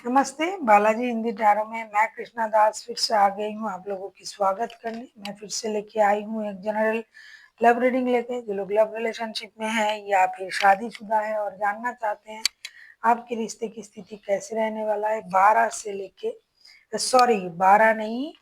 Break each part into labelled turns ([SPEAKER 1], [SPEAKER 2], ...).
[SPEAKER 1] नमस्ते, बालाजी हिंदी टैरो में मैं कृष्णा दास फिर से आ गई हूँ आप लोगों की स्वागत करने। मैं फिर से लेके आई हूँ एक जनरल लव रीडिंग लेके। जो लोग लव रिलेशनशिप में है या फिर शादीशुदा है और जानना चाहते हैं आपके रिश्ते की स्थिति कैसे रहने वाला है 12 नहीं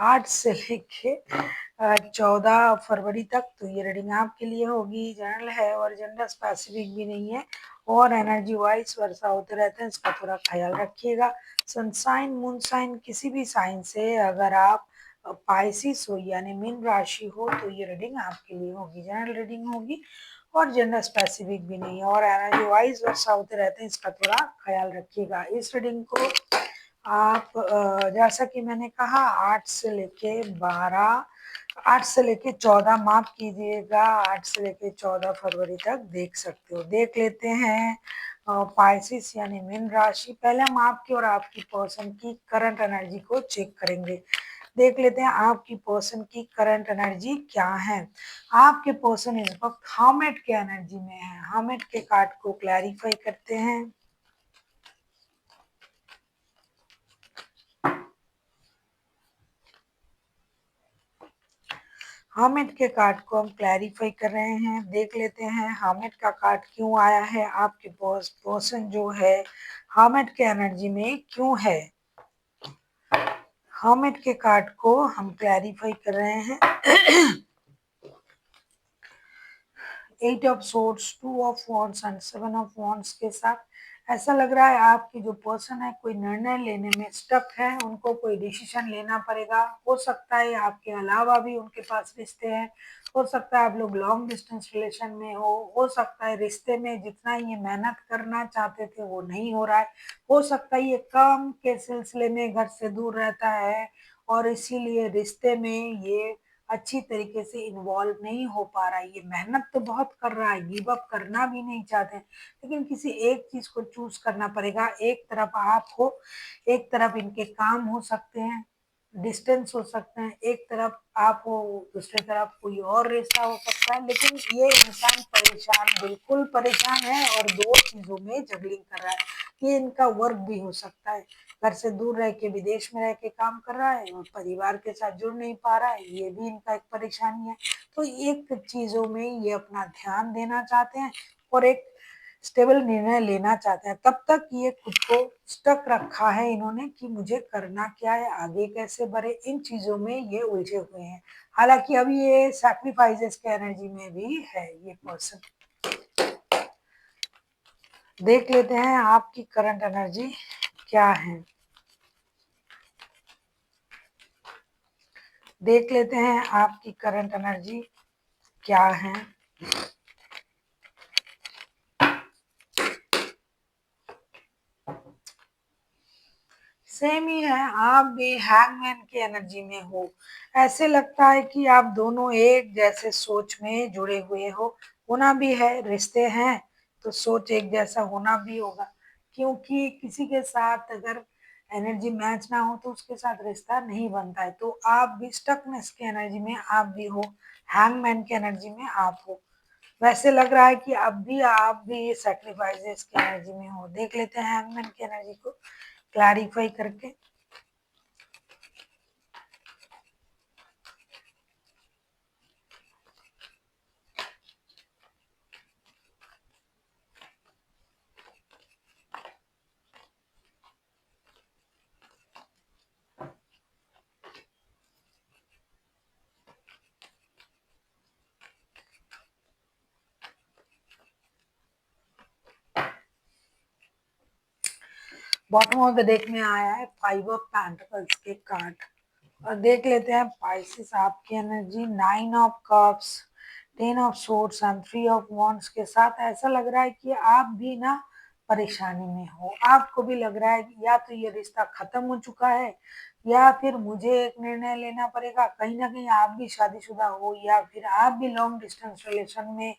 [SPEAKER 1] 8 से लेके 14 फरवरी तक। तो ये रीडिंग आपके लिए होगी। जनरल है और जेंडर स्पेसिफिक भी नहीं है और एनर्जी वाइज वर्षा होते रहते हैं, इसका थोड़ा ख्याल रखिएगा। सनसाइन मून साइन किसी भी साइन से अगर आप पाइसिस हो यानी मीन राशि हो तो ये रीडिंग आपके लिए होगी। जनरल रीडिंग होगी और जेंडर स्पेसिफिक भी नहीं है और एनर्जी वाइज वर्षा होते रहते हैं, इसका थोड़ा ख्याल रखिएगा। इस रीडिंग को आप जैसा कि मैंने कहा 8 से लेके 14 माफ कीजिएगा 8 से लेके 14 फरवरी तक देख सकते हो। देख लेते हैं पाइसिस यानी मीन राशि। पहले हम आपकी और आपकी पर्सन की करंट एनर्जी को चेक करेंगे। देख लेते हैं आपकी पर्सन की करंट एनर्जी क्या है। आपके पर्सन इस वक्त हर्मिट के एनर्जी में है। हर्मिट के कार्ड को क्लैरिफाई करते हैं। हामिद के कार्ड को हम क्लैरिफाई कर रहे हैं। देख लेते हैं हामिद का कार्ड क्यों आया है, आपके पर्सन जो है हामिद के एनर्जी में क्यों है। हामिद के कार्ड को हम क्लैरिफाई कर रहे हैं। 8 of swords, 2 of wands and 7 of wands के साथ ऐसा लग रहा है आपकी जो पर्सन है कोई निर्णय लेने में स्टक है। उनको कोई डिसीजन लेना पड़ेगा। हो सकता है आपके अलावा भी उनके पास रिश्ते हैं। हो सकता है आप लोग लॉन्ग डिस्टेंस रिलेशन में हो सकता है रिश्ते में जितना ये मेहनत करना चाहते थे वो नहीं हो रहा है। हो सकता है ये काम के सिलसिले में घर से दूर रहता है और इसीलिए रिश्ते में ये अच्छी तरीके से इन्वॉल्व नहीं हो पा रहा है। ये मेहनत तो बहुत कर रहा है, गिव अप करना भी नहीं चाहते हैं, लेकिन किसी एक चीज को चूज करना पड़ेगा। एक तरफ आप हो, एक तरफ इनके काम हो सकते हैं, डिस्टेंस हो सकते हैं, एक तरफ आप हो दूसरी तरफ कोई और रिश्ता हो सकता है। लेकिन ये इंसान परेशान, बिल्कुल परेशान है और दो चीजों में जगलिंग कर रहा है। ये इनका वर्क भी हो सकता है, घर से दूर रह के विदेश में रह के काम कर रहा है और परिवार के साथ जुड़ नहीं पा रहा है, ये भी इनका एक परेशानी है। तो एक चीजों में ये अपना ध्यान देना चाहते हैं और एक स्टेबल निर्णय लेना चाहते हैं। तब तक ये खुद को स्टक रखा है इन्होंने कि मुझे करना क्या है, आगे कैसे बढ़े, इन चीजों में ये उलझे हुए हैं। हालांकि अभी ये सैक्रिफाइसेस के एनर्जी में भी है ये पर्सन। देख लेते हैं आपकी करंट एनर्जी क्या है। देख लेते हैं आपकी करंट एनर्जी क्या है। सेम ही है, आप भी हैंगमैन की एनर्जी में हो। ऐसे लगता है कि आप दोनों एक जैसे सोच में जुड़े हुए हो। होना भी है, रिश्ते हैं तो सोच एक जैसा होना भी होगा, क्योंकि किसी के साथ अगर एनर्जी मैच ना हो तो उसके साथ रिश्ता नहीं बनता है। तो आप भी स्टकनेस की एनर्जी में आप भी हो, हैंगमैन की एनर्जी में आप हो। वैसे लग रहा है कि अब भी आप भी सैक्रिफाइसेस की एनर्जी में हो। देख लेते हैं हैंगमैन की एनर्जी को क्लैरिफाई करके। बॉटम ऑफ द डेक में आया है 5 ऑफ पेंटिकल्स के कार्ड। और देख लेते हैं पाइसेस आपकी energy 9 of cups, 10 of swords and 3 of wands के साथ। ऐसा लग रहा है कि आप भी ना परेशानी में हो। आपको भी लग रहा है कि या तो ये रिश्ता खत्म हो चुका है या फिर मुझे एक निर्णय लेना पड़ेगा। कहीं ना कहीं आप भी शादीशुदा हो या फिर आप भी लॉन्ग डिस्टेंस रिलेशन में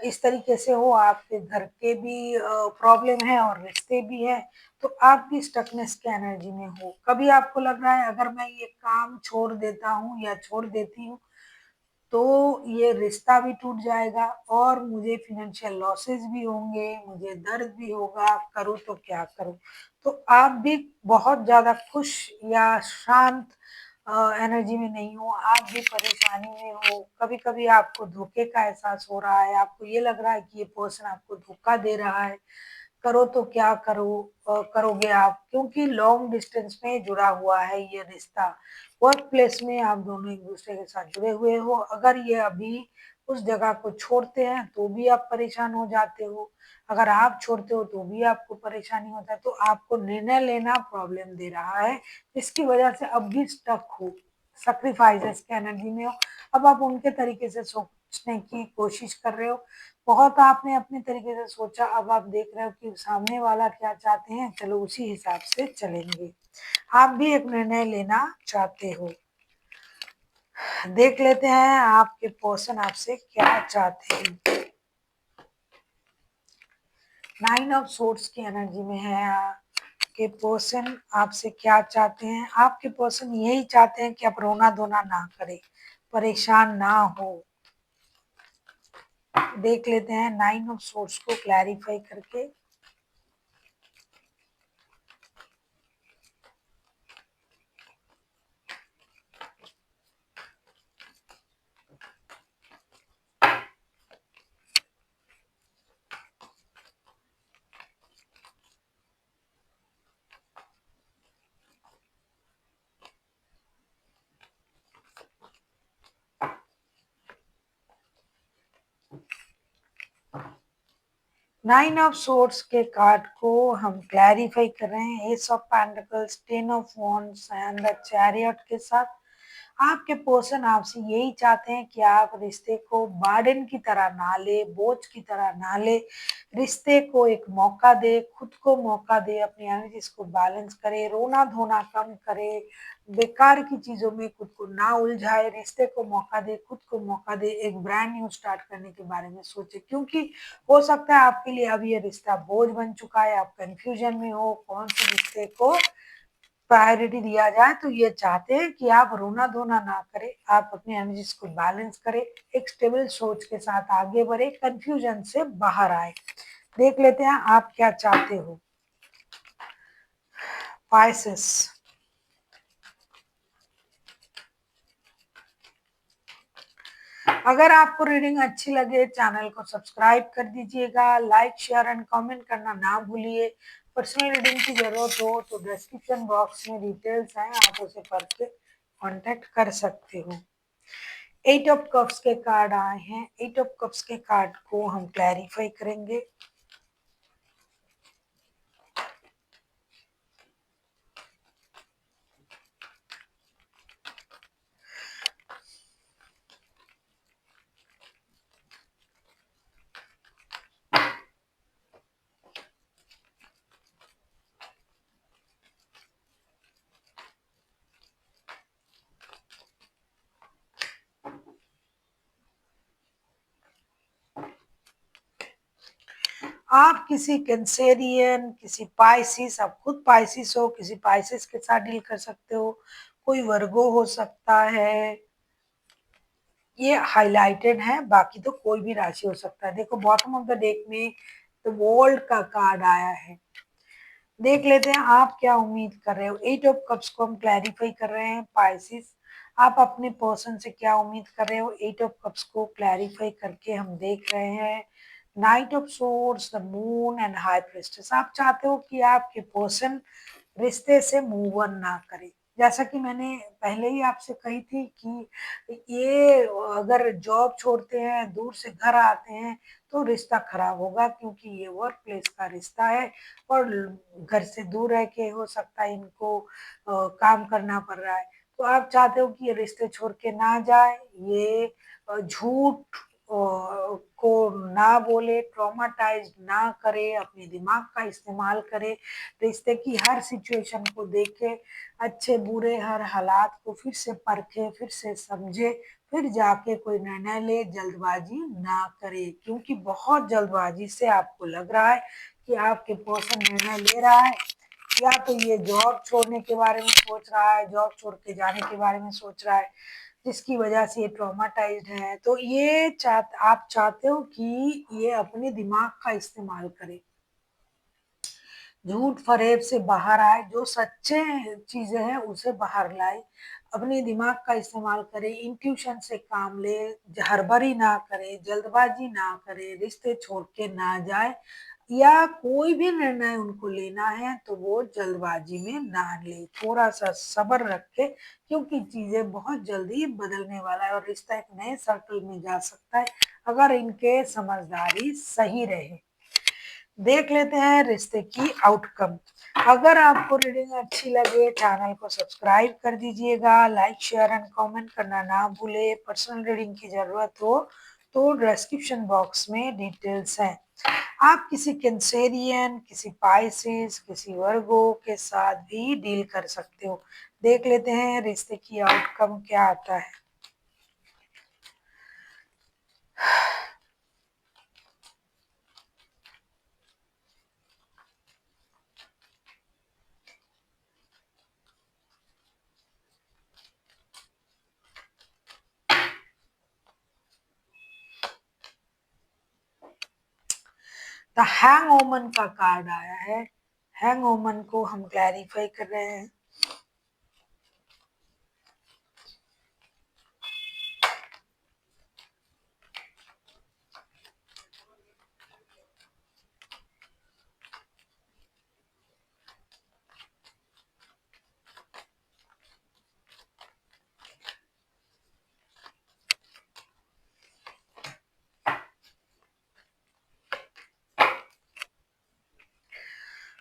[SPEAKER 1] इस तरीके से हो। आपके घर के भी प्रॉब्लम है और रिश्ते भी है, तो आप भी स्टकनेस के एनर्जी में हो। कभी आपको लग रहा है अगर मैं ये काम छोड़ देता हूँ या छोड़ देती हूँ तो ये रिश्ता भी टूट जाएगा और मुझे फिनेंशियल लॉसेस भी होंगे, मुझे दर्द भी होगा, करूँ तो क्या करूँ। तो आप भी बहुत ज़्यादा खुश या शांत एनर्जी में नहीं हो, आप भी परेशानी में हो। कभी-कभी आपको धोखे का एहसास हो रहा है, आपको ये लग रहा है कि ये पर्सन आपको धोखा दे रहा है। करो तो क्या करोगे आप? क्योंकि लॉन्ग डिस्टेंस में जुड़ा हुआ है ये रिश्ता। वर्क प्लेस में आप दोनों एक-दूसरे के साथ जुड़े हुए हो। अगर ये अभी उस जगह को छोड़ते हैं, तो भी आप परेशान हो जाते हो। अगर आप छोड़ते हो, तो भी आपको परेशानी होता है। तो आपको निर्णय लेना प्रॉब्लम दे रहा है, जिसकी वजह से अब भी स्टक हो, सैक्रिफाइसेस की एनर्जी में हो। अब आप उनके तरीके से सोचने की कोशिश कर रहे हो। बहुत आपने अपने तरीके से सोचा, अब आप देख रहे हो कि सामने वाला क्या चाहते हैं, चलो उसी हिसाब से चलेंगे। आप भी एक निर्णय लेना चाहते हो। देख लेते हैं आपके पर्सन आपसे क्या चाहते हैं। नाइन ऑफ सोर्ड्स की एनर्जी में है आपके पर्सन आपसे क्या चाहते हैं। आपके पर्सन यही चाहते हैं कि आप रोना धोना ना करें, परेशान ना हो। देख लेते हैं नाइन ऑफ सोर्ड्स को क्लैरिफाई करके। 9 ऑफ सोर्ड्स के कार्ड को हम क्लैरिफाई कर रहे हैं S of pentacles, 10 of wands and the chariot के साथ। आपके पर्सन आपसे यही चाहते हैं कि आप रिश्ते को बर्डन की तरह ना ले, बोझ की तरह ना ले। रिश्ते को एक मौका दे, खुद को मौका दे, अपनी एनर्जीज को बैलेंस करे, रोना धोना कम करे, बेकार की चीजों में खुद को ना उलझाए, रिश्ते को मौका दे, खुद को मौका दे, एक ब्रांड न्यू स्टार्ट करने के बारे में सोचे। क्योंकि हो सकता है आपके लिए अब ये रिश्ता बोझ बन चुका है, आप कंफ्यूजन में हो कौन से रिश्ते को प्रायोरिटी दिया जाए। तो ये चाहते हैं कि आप रोना धोना ना करें, आप अपनी एनर्जीज को बैलेंस करें, एक स्टेबल सोच के साथ आगे बढ़े, कंफ्यूजन से बाहर आए। देख लेते हैं आप क्या चाहते हो। पाइसेस, अगर आपको रीडिंग अच्छी लगे चैनल को सब्सक्राइब कर दीजिएगा, लाइक शेयर एंड कमेंट करना ना भूलिए। पर्सनल रीडिंग की जरूरत हो तो डिस्क्रिप्शन बॉक्स में डिटेल्स हैं, आप उसे पढ़ के कॉन्टेक्ट कर सकते हो। 8 ऑफ कप्स के कार्ड आए हैं, 8 ऑफ कप्स के कार्ड को हम क्लैरिफाई करेंगे। आप किसी कैंसेरियन, किसी पाइसिस, आप खुद पाइसिस हो, किसी पाइसिस के साथ डील कर सकते हो, कोई वर्गो हो सकता है। ये हाइलाइटेड है, बाकी तो कोई भी राशि हो सकता है। देखो बॉटम ऑफ द डेक में द वर्ल्ड का कार्ड आया है। देख लेते हैं आप क्या उम्मीद कर रहे हो। 8 ऑफ कप्स को हम क्लैरिफाई कर रहे हैं पाइसिस, आप अपने पर्सन से क्या उम्मीद कर रहे हो। 8 ऑफ कप्स को क्लैरिफाई करके हम देख रहे हैं night of swords, the moon and high priestess. आप चाहते हो कि आपके पर्सन रिश्ते से मूव ऑन ना करे। जैसा कि मैंने पहले ही आपसे कही थी कि ये अगर जॉब छोड़ते हैं, दूर से घर आते हैं, तो रिश्ता खराब होगा, क्योंकि ये वर्क प्लेस का रिश्ता है और घर से दूर रह के हो सकता है इनको काम करना पड़ रहा है। तो आप चाहते हो कि ये रिश्ते छोड़ के ना जाए, ये झूठ को ना बोले, ट्रॉमाटाइज ना करे, अपने दिमाग का इस्तेमाल करे, रिश्ते की हर सिचुएशन को देखे, अच्छे बुरे हर हालात को फिर से परखे, फिर से समझे, फिर जाके कोई निर्णय ले, जल्दबाजी ना करे। क्योंकि बहुत जल्दबाजी से आपको लग रहा है कि आपके पर्सन निर्णय ले रहा है, या तो ये जॉब छोड़ने के बारे में सोच रहा है, जॉब छोड़ के जाने के बारे में सोच रहा है, जिसकी वजह से ये ट्रॉमाटाइज्ड है। तो ये आप चाहते हो कि ये अपने दिमाग का इस्तेमाल करे। झूठ फरेब से बाहर आए, जो सच्चे चीजें हैं उसे बाहर लाए, अपने दिमाग का इस्तेमाल करे, इंट्यूशन से काम ले, हड़बड़ी ना करे, जल्दबाजी ना करे, रिश्ते छोड़ के ना जाए, या कोई भी निर्णय उनको लेना है तो वो जल्दबाजी में ना ले, थोड़ा सा सब्र रखे, क्योंकि चीजें बहुत जल्दी बदलने वाला है और रिश्ता एक नए सर्कल में जा सकता है अगर इनके समझदारी सही रहे। देख लेते हैं रिश्ते की आउटकम। अगर आपको रीडिंग अच्छी लगे चैनल को सब्सक्राइब कर दीजिएगा, लाइक शेयर एंड कमेंट करना ना भूले। पर्सनल रीडिंग की जरूरत हो तो डिस्क्रिप्शन बॉक्स में डिटेल्स है। आप किसी कैंसेरियन, किसी पाइसेस, किसी वर्गो के साथ भी डील कर सकते हो। देख लेते हैं रिश्ते की आउटकम क्या आता है। द हैंग ओमन का कार्ड आया है। हैंग ओमन को हम क्लैरिफाई कर रहे हैं।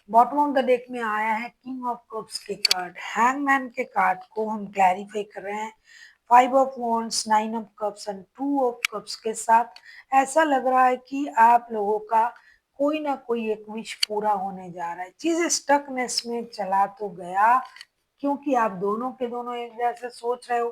[SPEAKER 1] बॉटम ऑफ द डेक में आया है किंग ऑफ कप्स के कार्ड। हैंगमैन के कार्ड को हम क्लैरिफाई कर रहे हैं। 5 of wands, 9 of cups and 2 of cups के साथ ऐसा लग रहा है कि आप लोगों का कोई ना कोई एक विश पूरा होने जा रहा है। चीजें स्टकनेस में चला तो गया, क्योंकि आप दोनों के दोनों एक जैसे सोच रहे हो।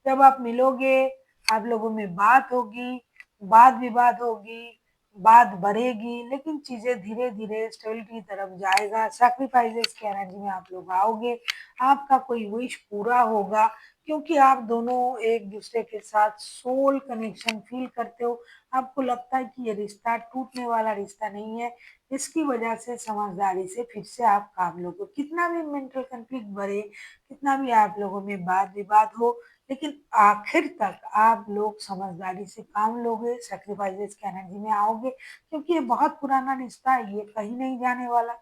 [SPEAKER 1] जब आप मिलोगे, आप लोगों में बात होगी, वाद विवाद होगी, बात बढ़ेगी, लेकिन चीजें धीरे धीरे स्टेबिलिटी की तरफ जाएगा। सैक्रिफाइसेस की एनर्जी में आप लोग आओगे, आपका कोई विश पूरा होगा, क्योंकि आप दोनों एक दूसरे के साथ सोल कनेक्शन फील करते हो। आपको लगता है कि ये रिश्ता टूटने वाला रिश्ता नहीं है। इसकी वजह से समझदारी से फिर से आप काम लोगे, कितना भी मेंटल कंफ्लिक्ट बढ़े, कितना भी आप लोगों में वाद विवाद हो, लेकिन आखिर तक आप लोग समझदारी से काम लोगे, सेक्रीफाइसेस की एनर्जी में आओगे, क्योंकि ये बहुत पुराना रिश्ता है, ये कहीं नहीं जाने वाला,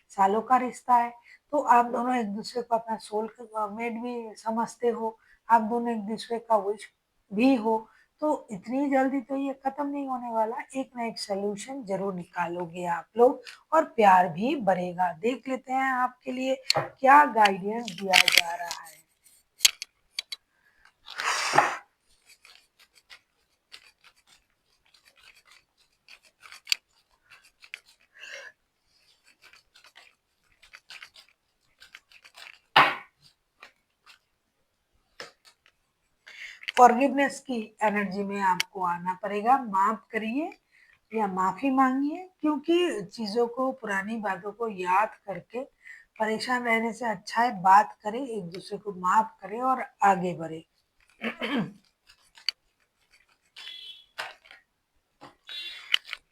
[SPEAKER 1] सालों का रिश्ता है। तो आप दोनों एक दूसरे को अपना सोल मेट भी समझते हो, आप दोनों एक दूसरे का विश भी हो, तो इतनी जल्दी तो ये खत्म नहीं होने वाला। एक ना एक सोल्यूशन जरूर निकालोगे आप लोग और प्यार भी बढ़ेगा। देख लेते हैं आपके लिए क्या गाइडेंस दिया जा रहा है। फॉरगिवनेस की एनर्जी में आपको आना पड़ेगा। माफ करिए या माफी मांगिए, क्योंकि चीजों को, पुरानी बातों को याद करके परेशान रहने से अच्छा है बात करें, एक दूसरे को माफ करें और आगे बढ़े।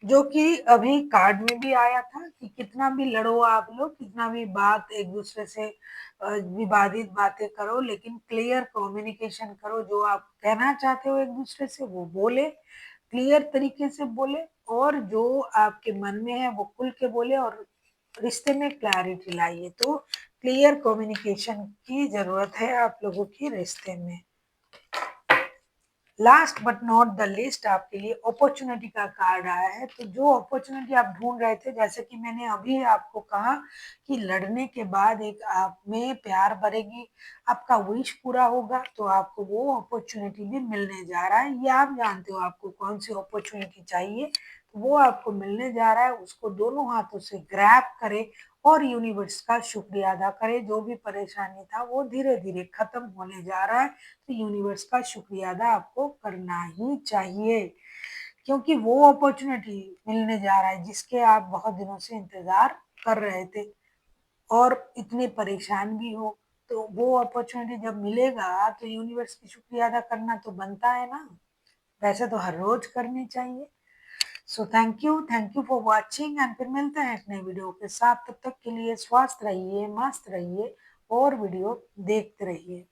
[SPEAKER 1] जो कि अभी कार्ड में भी आया था कि कितना भी लड़ो आप लोग, कितना भी बात एक दूसरे से विवादित बातें करो, लेकिन क्लियर कम्युनिकेशन करो। जो आप कहना चाहते हो एक दूसरे से वो बोले, क्लियर तरीके से बोले, और जो आपके मन में है वो खुल के बोले, और रिश्ते में क्लैरिटी लाइए। तो क्लियर कम्युनिकेशन की जरूरत है आप लोगों की रिश्ते में। Last but not the list आपके लिए अपॉर्चुनिटी का कार्ड आया है। तो जो अपॉर्चुनिटी आप ढूंढ रहे थे, जैसे कि मैंने अभी आपको कहा कि लड़ने के बाद एक आप में प्यार बढ़ेगी, आपका विश पूरा होगा, तो आपको वो अपॉर्चुनिटी भी मिलने जा रहा है। ये आप जानते हो आपको कौन सी अपॉर्चुनिटी चाहिए, तो वो आपको मिलने जा रहा है। उसको दोनों हाथों से ग्रैब करें और यूनिवर्स का शुक्रिया अदा करें। जो भी परेशानी था वो धीरे धीरे खत्म होने जा रहा है, तो यूनिवर्स का शुक्रिया अदा आपको करना ही चाहिए, क्योंकि वो अपॉर्चुनिटी मिलने जा रहा है जिसके आप बहुत दिनों से इंतजार कर रहे थे और इतने परेशान भी हो। तो वो अपॉर्चुनिटी जब मिलेगा तो यूनिवर्स की शुक्रिया अदा करना तो बनता है ना। वैसे तो हर रोज करनी चाहिए। So thank you for watching and फिर मिलते हैं एक नए वीडियो के साथ। तब तक के लिए स्वस्थ रहिए, मस्त रहिए और वीडियो देखते रहिए।